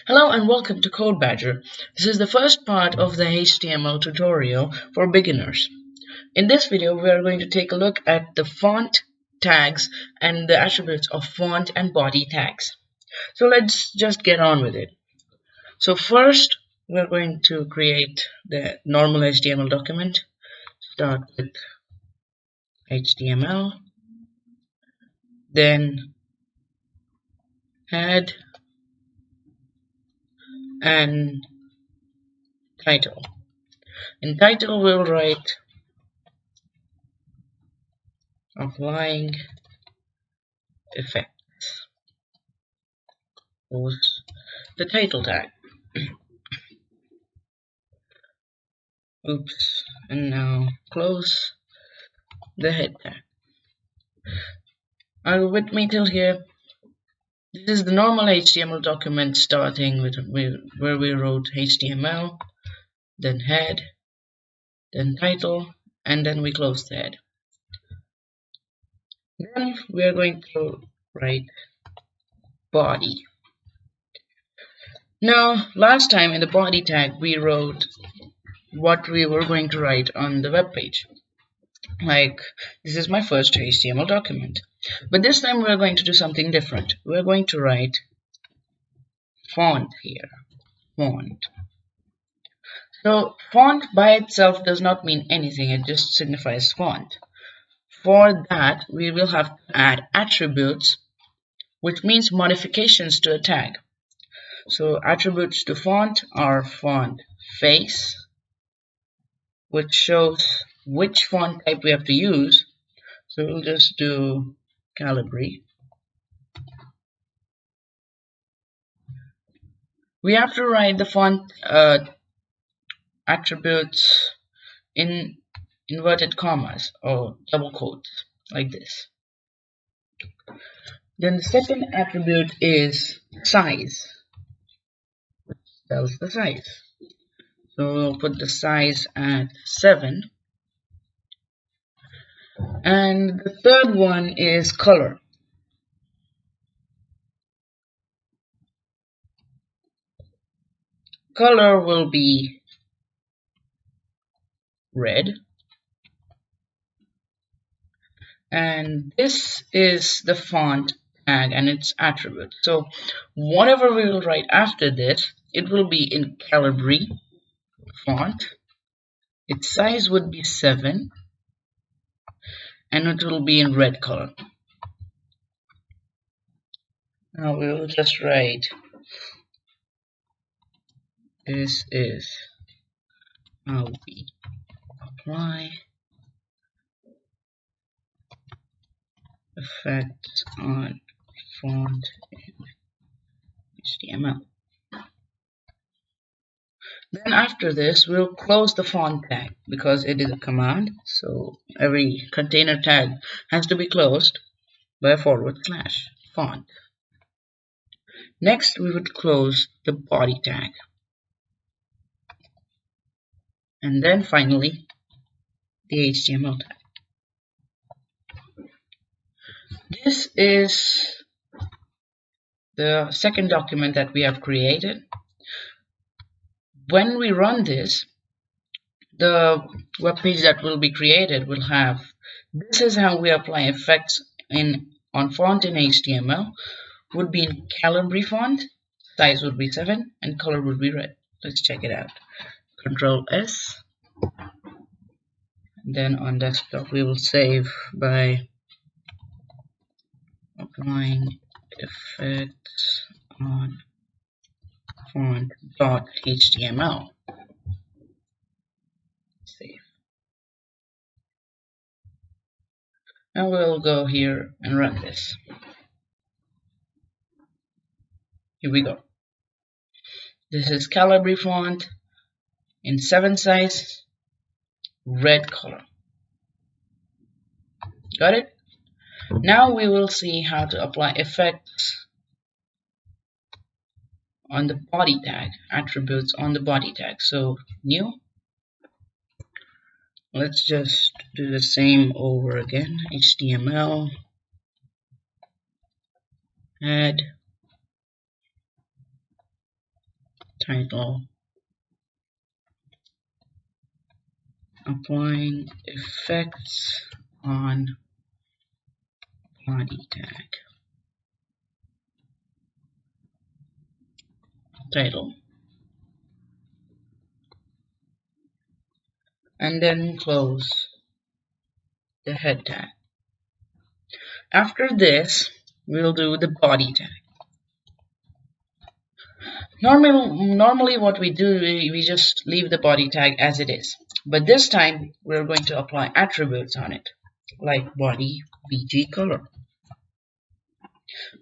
Hello and welcome to Code Badger. This is the first part of the HTML tutorial for beginners. In this video, we are going to take a look at the font tags and the attributes of font and body tags. So let's just get on with it. So first, we're going to create the normal HTML document. Start with HTML, then head and title. In title, we'll write applying effects. Close the title tag. Oops, and now close the head tag. Are you with me till here? This is the normal HTML document starting with where we wrote HTML, then head, then title, and then we close the head. Then we are going to write body. Now, last time in the body tag we wrote what we were going to write on the web page. Like, this is my first HTML document. But this time we're going to do something different. We're going to write font here. Font. So font by itself does not mean anything, it just signifies font. For that, we will have to add attributes, which means modifications to a tag. So attributes to font are font face, which shows which font type we have to use. So we'll just do Calibri. We have to write the font attributes in inverted commas or double quotes like this. Then the second attribute is size, which tells the size. So we'll put the size at 7. And the third one is color. Color will be red. And this is the font tag and its attribute. So whatever we will write after this, it will be in Calibri font. Its size would be 7. And it will be in red color. Now we will just write this is how we apply effects on font in HTML. Then after this, we'll close the font tag because it is a command. So every container tag has to be closed by / font. Next, we would close the body tag. And then finally, the HTML tag. This is the second document that we have created. When we run this, the web page that will be created will have, this is how we apply effects on font in HTML. Would be in Calibri font, size would be 7, and color would be red. Let's check it out. Control S. And then on desktop we will save by applying effects on font.html. Save. Now we'll go here and run this. Here we go. This is Calibri font in 7 size, red color. Got it? Now we will see how to apply effects on the body tag, attributes on the body tag. So new. Let's just do the same over again. HTML, head, title, applying effects on body tag, title, and then close the head tag. After this, we'll do the body tag. Normally what we do, we just leave the body tag as it is. But this time, we're going to apply attributes on it, like body BG color.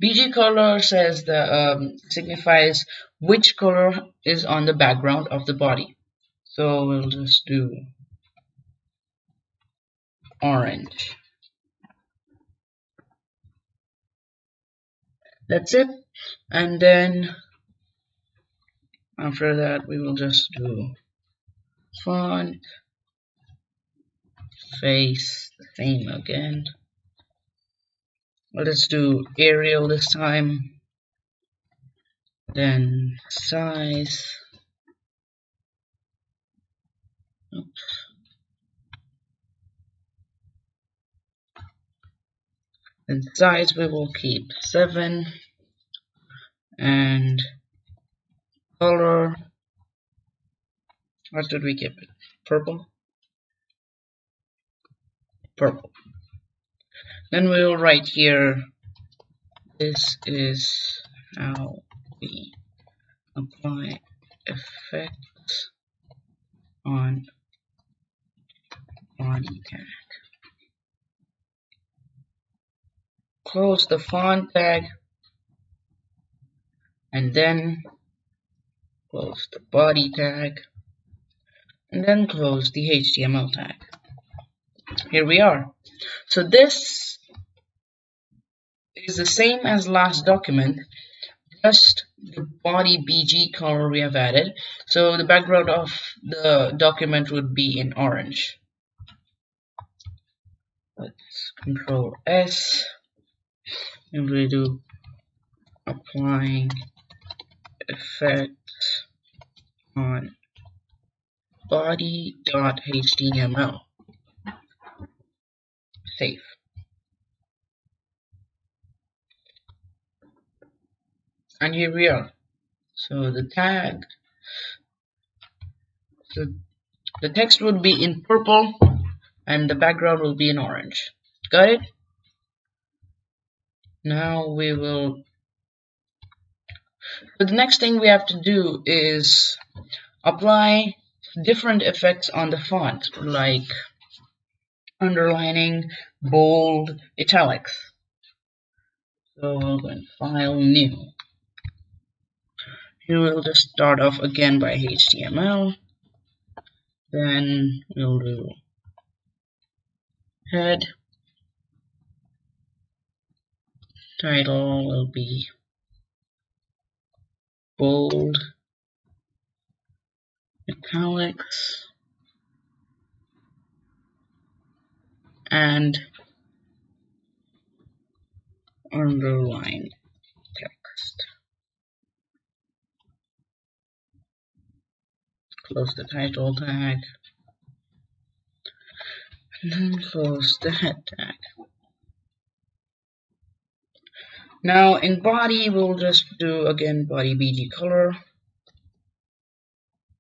BG color says signifies which color is on the background of the body. So we'll just do orange. That's it. And then after that, we will just do font, face, the same again. Let's do Arial this time. Then size. Oops. And size we will keep 7. And color, what did we keep it? Purple? Purple. Then we will write here, this is how we apply effects on body tag. Close the font tag, and then close the body tag, and then close the HTML tag. Here we are. So this is the same as last document, just the body BG color we have added. So the background of the document would be in orange. Let's Control S, and we do applying effects on body.html. Save. And here we are. So the tag, so the text would be in purple and the background will be in orange. Got it? Now we will, so the next thing we have to do is apply different effects on the font, like underlining, bold, italics. So we'll go in File, New. Here we'll just start off again by HTML. Then we'll do head. Title will be bold, italics, and underline text. Close the title tag, and then close the head tag. Now in body, we'll just do again body BG color.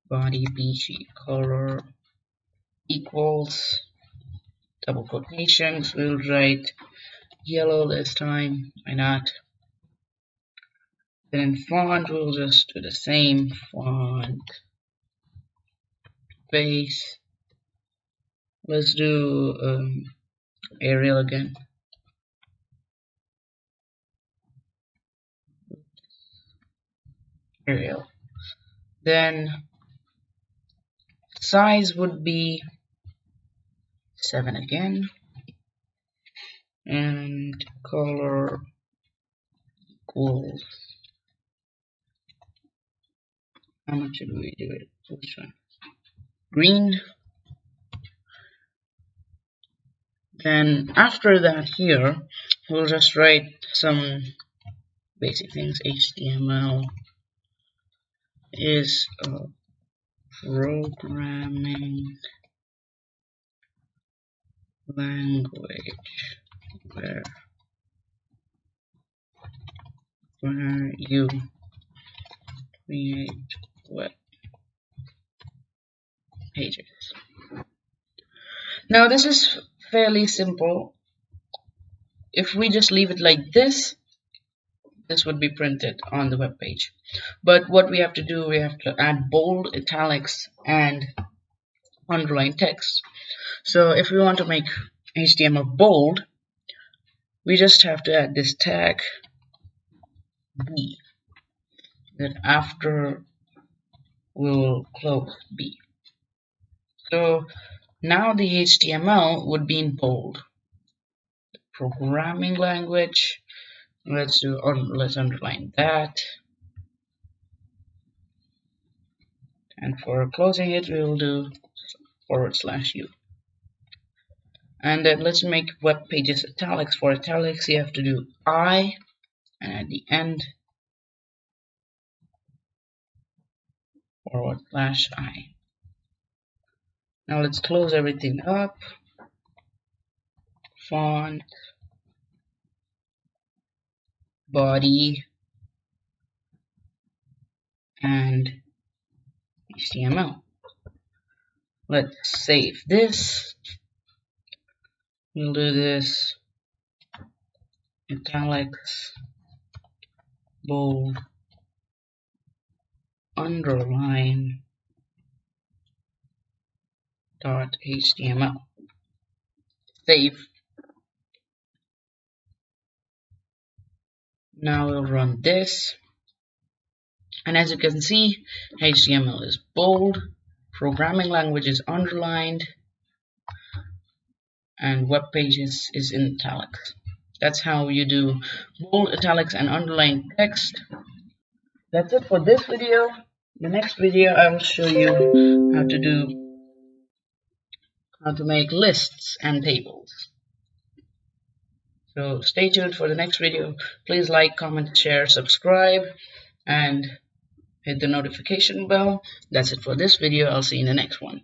Body BG color equals double quotations. We'll write yellow this time. Why not? Then in font, we'll just do the same font. Face. Let's do Arial again. Arial. Then size would be 7 again, and color equals, how much should we do it? Which one? Green. Then after that here, we'll just write some basic things, HTML, is a programming language where you create web pages. Now this is fairly simple. If we just leave it like this would be printed on the web page. But what we have to do, we have to add bold, italics, and underline text. So if we want to make HTML bold, we just have to add this tag B. Then after we'll close B. So now the HTML would be in bold. Programming language. Let's underline that. And for closing it, we'll do /U. And then let's make web pages italics. For italics, you have to do I, and at the end, /I. Now let's close everything up. Font, body, and HTML. Let's save this. We'll do this italics, bold, underline, .html. Save. Now we'll run this, and as you can see, HTML is bold, programming language is underlined, and web pages is in italics. That's how you do bold, italics, and underlined text. That's it for this video. The next video I will show you how to make lists and tables. So stay tuned for the next video. Please like, comment, share, subscribe, and hit the notification bell. That's it for this video. I'll see you in the next one.